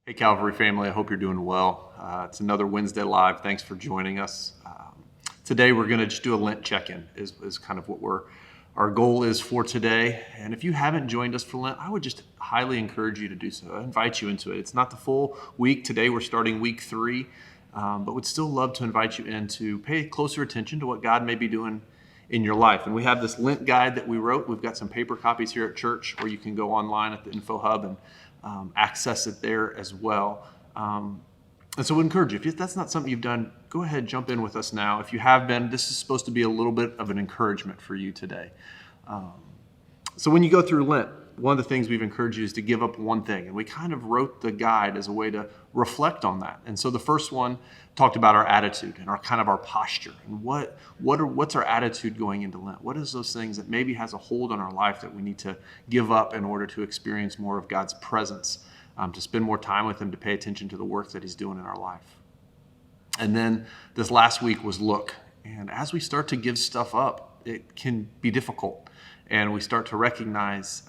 Hey, Calvary family, I hope you're doing well. It's another Wednesday Live. Thanks for joining us. Today, we're going to just do a Lent check-in is kind of what our goal is for today. And if you haven't joined us for Lent, I would just highly encourage you to do so. I invite you into it. It's not the full week. Today, we're starting week 3, but would still love to invite you in to pay closer attention to what God may be doing in your life. And we have this Lent guide that we wrote. We've got some paper copies here at church, or you can go online at the Info Hub and access it there as well. And so we encourage you, if that's not something you've done, go ahead, jump in with us now. If you have been, this is supposed to be a little bit of an encouragement for you today. So when you go through Lent, one of the things we've encouraged you is to give up one thing. And we kind of wrote the guide as a way to reflect on that. And so the first one talked about our attitude and our posture. And what's our attitude going into Lent? What is those things that maybe has a hold on our life that we need to give up in order to experience more of God's presence, to spend more time with Him, to pay attention to the work that He's doing in our life? And then this last week was look. And as we start to give stuff up, it can be difficult. And we start to recognize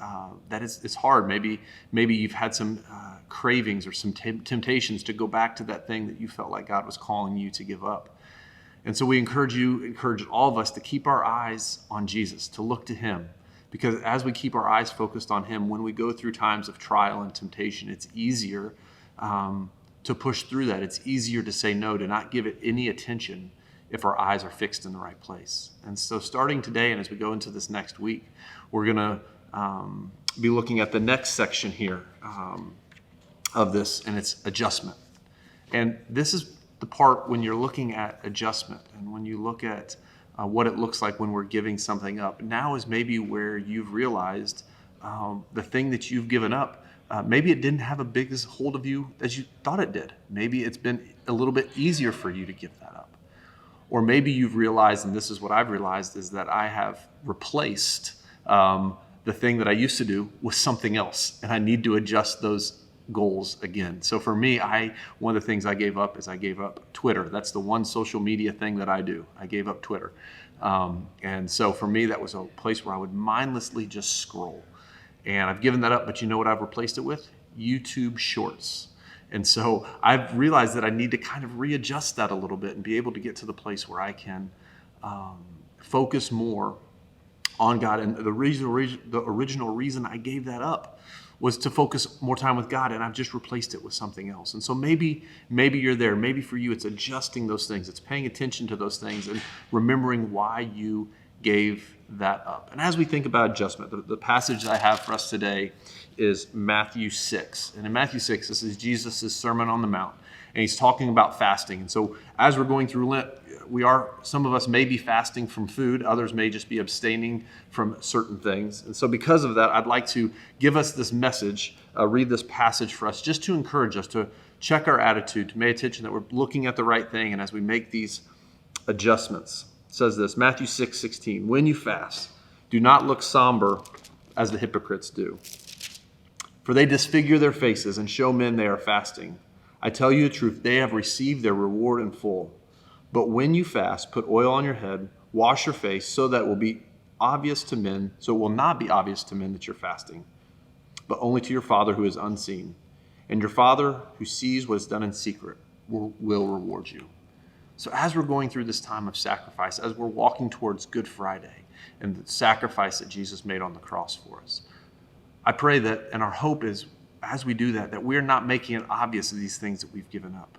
that it's hard. Maybe you've had some cravings or some temptations to go back to that thing that you felt like God was calling you to give up. And so we encourage all of us to keep our eyes on Jesus, to look to Him. Because as we keep our eyes focused on Him, when we go through times of trial and temptation, it's easier to push through that. It's easier to say no, to not give it any attention if our eyes are fixed in the right place. And so starting today and as we go into this next week, we're going to be looking at the next section here of this, and it's adjustment. And this is the part when you're looking at adjustment and when you look at what it looks like when we're giving something up. Now is maybe where you've realized the thing that you've given up, maybe it didn't have a big as hold of you as you thought it did. Maybe it's been a little bit easier for you to give that up. Or maybe you've realized, and this is what I've realized, is that I have replaced the thing that I used to do with something else, and I need to adjust those goals again. So for me, one of the things I gave up is I gave up Twitter. That's the one social media thing that I do. I gave up Twitter. And so for me, that was a place where I would mindlessly just scroll. And I've given that up, but you know what I've replaced it with? YouTube Shorts. And so I've realized that I need to kind of readjust that a little bit and be able to get to the place where I can focus more on God. And the original reason I gave that up was to focus more time with God, and I've just replaced it with something else. And so maybe you're there. Maybe for you it's adjusting those things. It's paying attention to those things and remembering why you gave that up. And as we think about adjustment, the passage that I have for us today is Matthew 6. And in Matthew 6, this is Jesus' Sermon on the Mount, and he's talking about fasting. And so as we're going through Lent, some of us may be fasting from food, others may just be abstaining from certain things. And so because of that, I'd like to give us this message, read this passage for us, just to encourage us to check our attitude, to pay attention that we're looking at the right thing, and as we make these adjustments. It says this, Matthew 6:16, when you fast, do not look somber as the hypocrites do, for they disfigure their faces and show men they are fasting. I tell you the truth, they have received their reward in full. But when you fast, put oil on your head, wash your face, so that it will be obvious to men, so it will not be obvious to men that you're fasting, but only to your Father who is unseen. And your Father who sees what is done in secret will reward you. So as we're going through this time of sacrifice, as we're walking towards Good Friday and the sacrifice that Jesus made on the cross for us, I pray that, and our hope is, as we do that we're not making it obvious of these things that we've given up,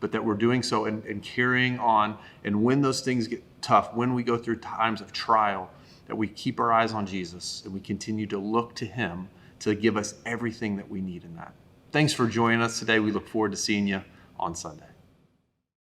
but that we're doing so and carrying on. And when those things get tough, when we go through times of trial, that we keep our eyes on Jesus and we continue to look to Him to give us everything that we need in that. Thanks for joining us today. We look forward to seeing you on Sunday.